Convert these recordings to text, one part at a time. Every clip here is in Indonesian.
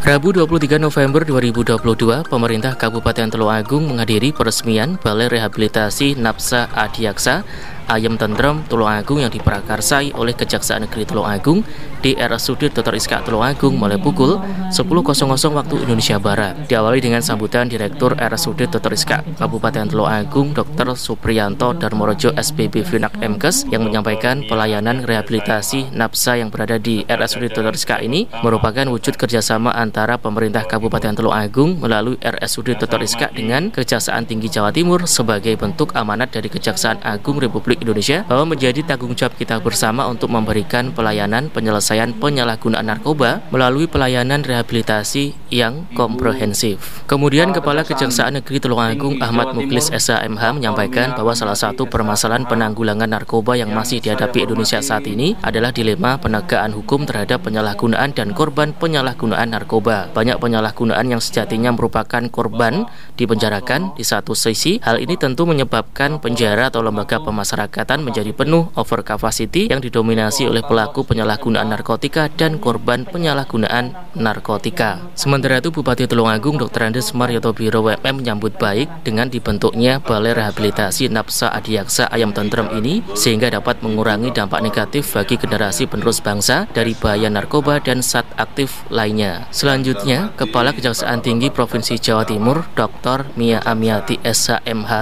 Rabu 23 November 2022, pemerintah Kabupaten Tulungagung menghadiri peresmian Balai Rehabilitasi Napsa Adiaksa Ayam Tentrem Tulungagung yang diprakarsai oleh Kejaksaan Negeri Tulungagung di RSUD Dr. Iskak Tulungagung mulai pukul 10.00 waktu Indonesia Barat. Diawali dengan sambutan Direktur RSUD Dr. Iskak Kabupaten Tulungagung Dr. Supriyanto Darmorojo SPB Finak MKes yang menyampaikan pelayanan rehabilitasi Napsa yang berada di RSUD Dr. Iskak ini merupakan wujud kerjasama antara pemerintah Kabupaten Tulungagung melalui RSUD Dr. Iskak dengan Kejaksaan Tinggi Jawa Timur sebagai bentuk amanat dari Kejaksaan Agung Republik Indonesia bahwa menjadi tanggung jawab kita bersama untuk memberikan pelayanan penyelesaian penyalahgunaan narkoba melalui pelayanan rehabilitasi yang komprehensif. Kemudian Kepala Kejaksaan Negeri Tulungagung Ahmad Muklis SHMH menyampaikan bahwa salah satu permasalahan penanggulangan narkoba yang masih dihadapi Indonesia saat ini adalah dilema penegakan hukum terhadap penyalahgunaan dan korban penyalahgunaan narkoba. Banyak penyalahgunaan yang sejatinya merupakan korban dipenjarakan. Di satu sisi, hal ini tentu menyebabkan penjara atau lembaga pemasyarakatan menjadi penuh over capacity yang didominasi oleh pelaku penyalahgunaan narkotika dan korban penyalahgunaan narkotika. Sementara itu, Bupati Tulungagung Dr. Andes Marioto Biro WM menyambut baik dengan dibentuknya Balai Rehabilitasi Napsa Adiaksa Ayam Tentrem ini sehingga dapat mengurangi dampak negatif bagi generasi penerus bangsa dari bahaya narkoba dan zat aktif lainnya. Selanjutnya, Kepala Kejaksaan Tinggi Provinsi Jawa Timur Dr. Mia Amiati SHMH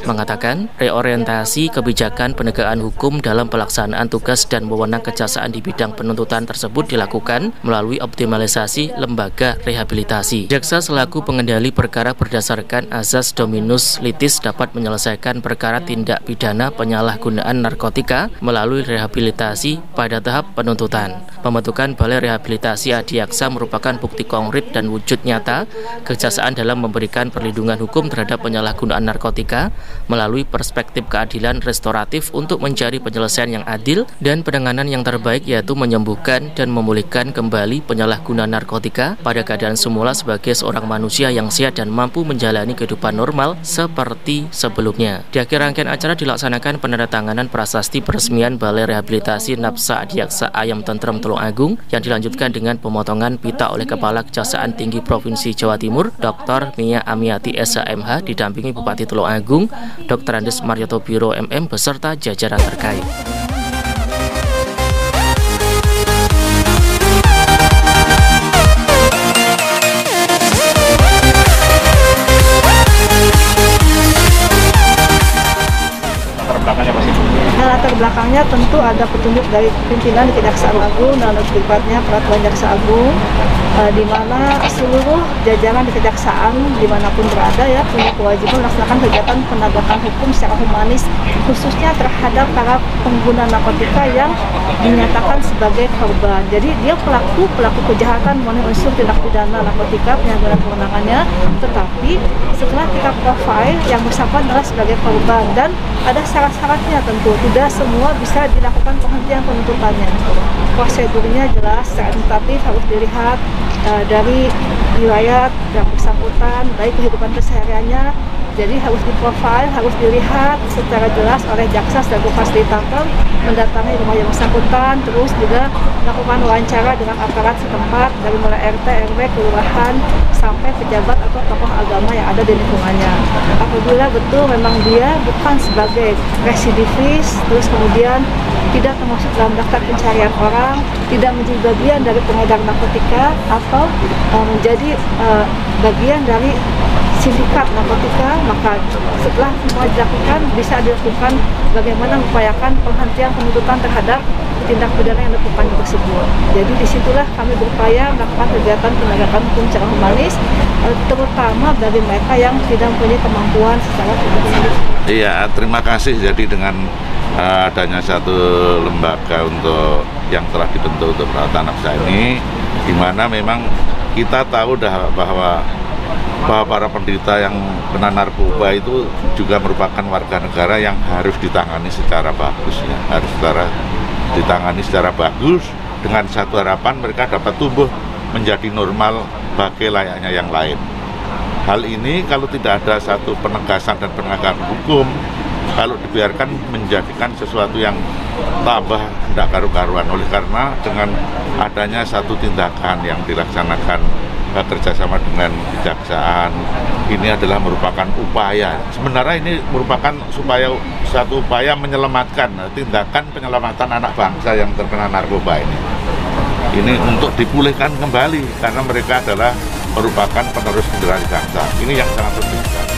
mengatakan reorientasi kebijakan penegakan hukum dalam pelaksanaan tugas dan wewenang kejaksaan di bidang penuntutan tersebut dilakukan melalui optimalisasi lembaga rehabilitasi. Jaksa selaku pengendali perkara berdasarkan azas dominus litis dapat menyelesaikan perkara tindak pidana penyalahgunaan narkotika melalui rehabilitasi pada tahap penuntutan. Pembentukan Balai Rehabilitasi Adiaksa merupakan bukti konkret dan wujud nyata kejaksaan dalam memberikan perlindungan hukum terhadap penyalahgunaan narkotika melalui perspektif keadilan restoratif untuk mencari penyelesaian yang adil dan penanganan yang terbaik, yaitu menyembuhkan dan memulihkan kembali penyalahgunaan narkotika pada keadaan semula sebagai seorang manusia yang sehat dan mampu menjalani kehidupan normal seperti sebelumnya. Di akhir rangkaian acara dilaksanakan penandatanganan prasasti peresmian Balai Rehabilitasi Napsa Adiaksa Ayam Tentrem Tulungagung yang dilanjutkan dengan pemotongan pita oleh Kepala Kejaksaan Tinggi Provinsi Jawa Timur Dr. Mia Amiati SHMH didampingi Bupati Tulungagung Dr. Andes Marioto Biro MM beserta jajaran terkait. Latar belakangnya tentu ada petunjuk dari pimpinan Kejaksaan Agung dan tepatnya Peraturan Jaksa Agung, di mana seluruh jajaran di Kejaksaan dimanapun berada ya punya kewajiban melaksanakan kegiatan penegakan hukum secara humanis, khususnya terhadap para pengguna narkotika yang dinyatakan sebagai korban. Jadi dia pelaku kejahatan memenuhi unsur tindak pidana narkotika penyalahgunaan kewenangannya, tetapi setelah kita profile yang bersangkutan adalah sebagai korban dan ada syarat-syaratnya tentu. Tidak semua bisa dilakukan penghentian penuntutannya. Prosedurnya jelas, secara administratif harus dilihat dari riwayat yang bersangkutan, baik kehidupan kesehariannya. Jadi harus diprofil, harus dilihat secara jelas oleh jaksa selaku fasilitator, mendatangi rumah yang bersangkutan, terus juga melakukan wawancara dengan aparat setempat dari mulai RT, RW, kelurahan, sampai pejabat atau tokoh agama yang ada di lingkungannya. Apabila betul memang dia bukan sebagai residivis, terus kemudian tidak termasuk dalam daftar pencarian orang, tidak menjadi bagian dari pengedar narkotika, atau menjadi bagian dari sindikat narkotika, maka setelah semua dilakukan bisa dilakukan bagaimana mengupayakan penghentian penuntutan terhadap tindak pidana yang dilakukannya tersebut. Jadi disitulah kami berupaya melakukan kegiatan penegakan hukum secara humanis, terutama bagi mereka yang tidak mempunyai kemampuan secara fisik. Iya, terima kasih. Jadi dengan adanya satu lembaga untuk yang telah dibentuk untuk perawatan nafsa ini, di mana memang kita tahu bahwa para penderita yang kena narkoba itu juga merupakan warga negara yang harus ditangani secara bagus ya, ditangani secara bagus dengan satu harapan mereka dapat tumbuh menjadi normal bagai layaknya yang lain. Hal ini kalau tidak ada satu penegasan dan penegakan hukum, kalau dibiarkan menjadikan sesuatu yang tambah tidak karu-karuan. Oleh karena dengan adanya satu tindakan yang dilaksanakan kerjasama dengan kejaksaan. Ini adalah merupakan upaya. Sebenarnya ini merupakan satu upaya menyelamatkan, tindakan penyelamatan anak bangsa yang terkena narkoba ini. Ini untuk dipulihkan kembali karena mereka adalah merupakan penerus generasi bangsa. Ini yang sangat penting.